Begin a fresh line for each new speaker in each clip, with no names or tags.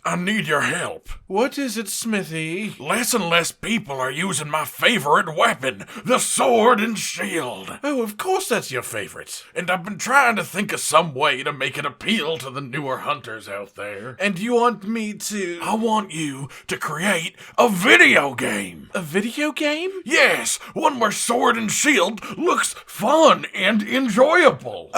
I need your help.
What is it, Smithy?
Less and less people are using my favorite weapon, the sword and shield.
Oh, of course that's your favorite.
And I've been trying to think of some way to make it appeal to the newer hunters out there.
And you want me to...
I want you to create a video game.
A video game?
Yes, one where sword and shield looks fun and enjoyable.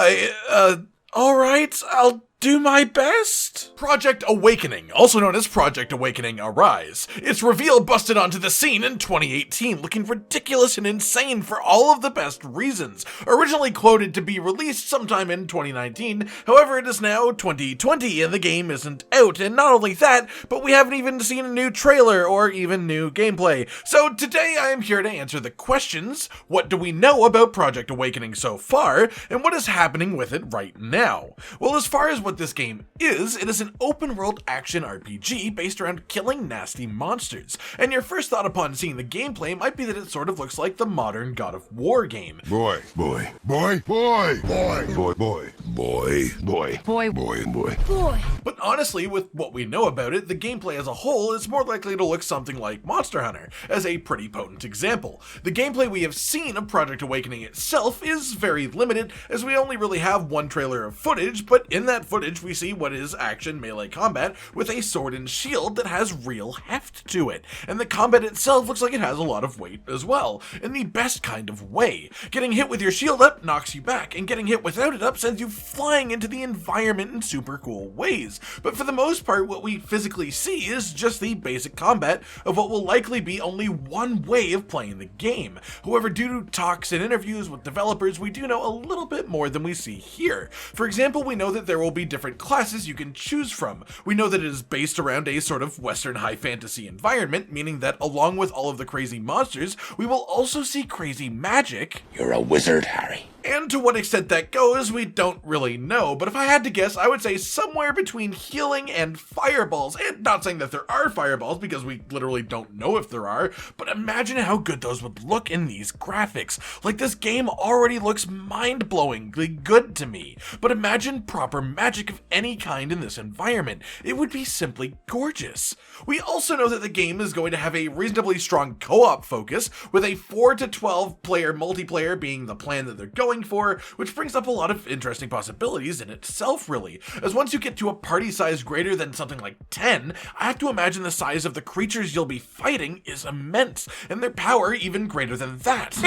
Alright, I'll do my best. Project Awakening, also known as Project Awakening Arise. Its reveal busted onto the scene in 2018, looking ridiculous and insane for all of the best reasons. Originally quoted to be released sometime in 2019, however it is now 2020 and the game isn't out. And not only that, but we haven't even seen a new trailer or even new gameplay. So today I am here to answer the questions: what do we know about Project Awakening so far, and what is happening with it right now? Well, as far as what this game is, it is an open-world action RPG based around killing nasty monsters. And your first thought upon seeing the gameplay might be that it sort of looks like the modern God of War game.
Boy.
But honestly, with what we know about it, the gameplay as a whole is more likely to look something like Monster Hunter, as a pretty potent example. The gameplay we have seen of Project Awakening itself is very limited, as we only really have one trailer of footage, but in that footage we see what is action melee combat with a sword and shield that has real heft to it. And the combat itself looks like it has a lot of weight as well, in the best kind of way. Getting hit with your shield up knocks you back, and getting hit without it up sends you flying into the environment in super cool ways. But for the most part, what we physically see is just the basic combat of what will likely be only one way of playing the game. However, due to talks and interviews with developers, we do know a little bit more than we see here. For example, we know that there will be different classes you can choose from. We know that it is based around a sort of Western high fantasy environment, meaning that along with all of the crazy monsters, we will also see crazy magic.
You're a wizard, Harry.
And to what extent that goes, we don't really know, but if I had to guess, I would say somewhere between healing and fireballs. And not saying that there are fireballs, because we literally don't know if there are, but imagine how good those would look in these graphics. Like, this game already looks mind-blowingly good to me, but imagine proper magic of any kind in this environment. It would be simply gorgeous. We also know that the game is going to have a reasonably strong co-op focus, with a 4 to 12 player multiplayer being the plan that they're going for, which brings up a lot of interesting possibilities in itself, really. As once you get to a party size greater than something like 10, I have to imagine the size of the creatures you'll be fighting is immense, and their power even greater than that.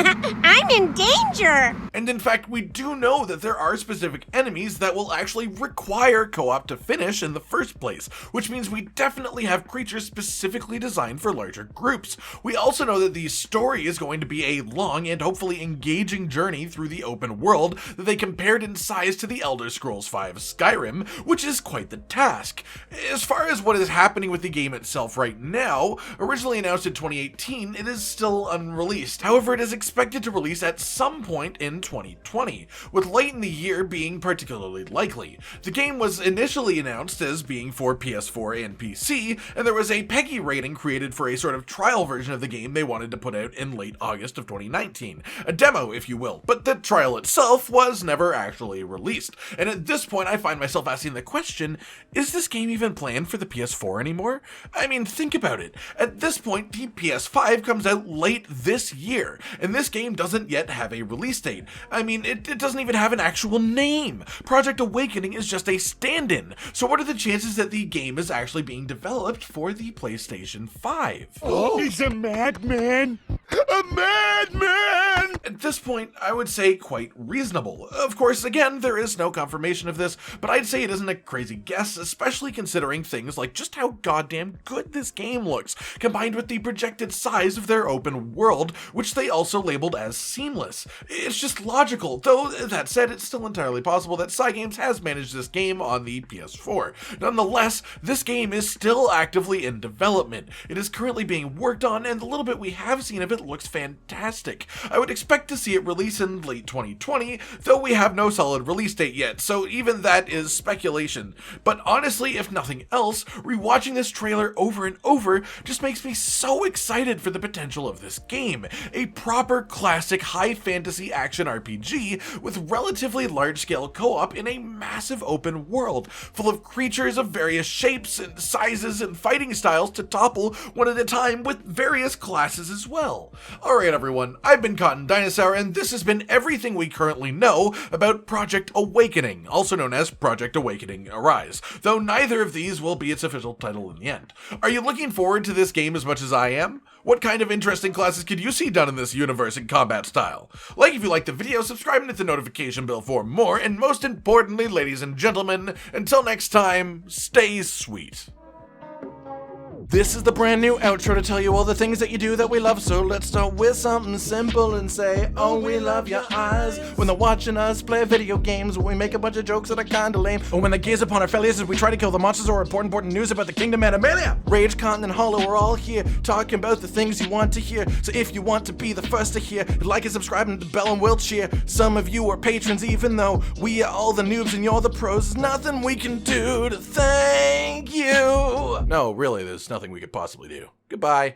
I'm in danger!
And in fact, we do know that there are specific enemies that will actually require co-op to finish in the first place, which means we definitely have creatures specifically designed for larger groups. We also know that the story is going to be a long and hopefully engaging journey through the open world that they compared in size to the Elder Scrolls V Skyrim, which is quite the task. As far as what is happening with the game itself right now, originally announced in 2018, it is still unreleased. However, it is expected to release at some point in 2020, with late in the year being particularly likely. The game was initially announced as being for PS4 and PC, and there was a PEGI rating created for a sort of trial version of the game they wanted to put out in late August of 2019. A demo, if you will, but the trial itself was never actually released. And at this point, I find myself asking the question, is this game even planned for the PS4 anymore? I mean, think about it. At this point, the PS5 comes out late this year, and this game doesn't yet have a release date. I mean, it doesn't even have an actual name. Project Awakening is just a stand-in. So what are the chances that the game is actually being developed for the PlayStation 5?
Oh, he's a madman! A madman!
At this point, I would say quite reasonable. Of course, again, there is no confirmation of this, but I'd say it isn't a crazy guess, especially considering things like just how goddamn good this game looks, combined with the projected size of their open world, which they also labeled as seamless. It's just logical, though that said, it's still entirely possible that Cygames has managed this game on the PS4. Nonetheless, this game is still actively in development. It is currently being worked on, and the little bit we have seen of it looks fantastic. I would expect expect to see it release in late 2020, though we have no solid release date yet, so even that is speculation. But honestly, if nothing else, rewatching this trailer over and over just makes me so excited for the potential of this game. A proper classic high fantasy action RPG with relatively large-scale co-op in a massive open world, full of creatures of various shapes and sizes and fighting styles to topple one at a time with various classes as well. Alright everyone, I've been Cotton Dinosaur, and this has been everything we currently know about Project Awakening, also known as Project Awakening Arise, though neither of these will be its official title in the end. Are you looking forward to this game as much as I am? What kind of interesting classes could you see done in this universe and combat style? Like if you liked the video, subscribe and hit the notification bell for more, and most importantly, ladies and gentlemen, until next time, stay sweet. This is the brand new outro to tell you all the things that you do that we love, so let's start with something simple and say, oh, we love your eyes. When they're watching us play video games, when we make a bunch of jokes that are kinda lame, or when they gaze upon our failures as we try to kill the monsters, or important news about the kingdom Animalia. Rage, Cotton, and Hollow are all here, talking about the things you want to hear, so if you want to be the first to hear, like and subscribe and the bell and we'll cheer. Some of you are patrons even though we are all the noobs and you're the pros. There's nothing we can do to thank you. No, really, there's nothing we could possibly do. Goodbye.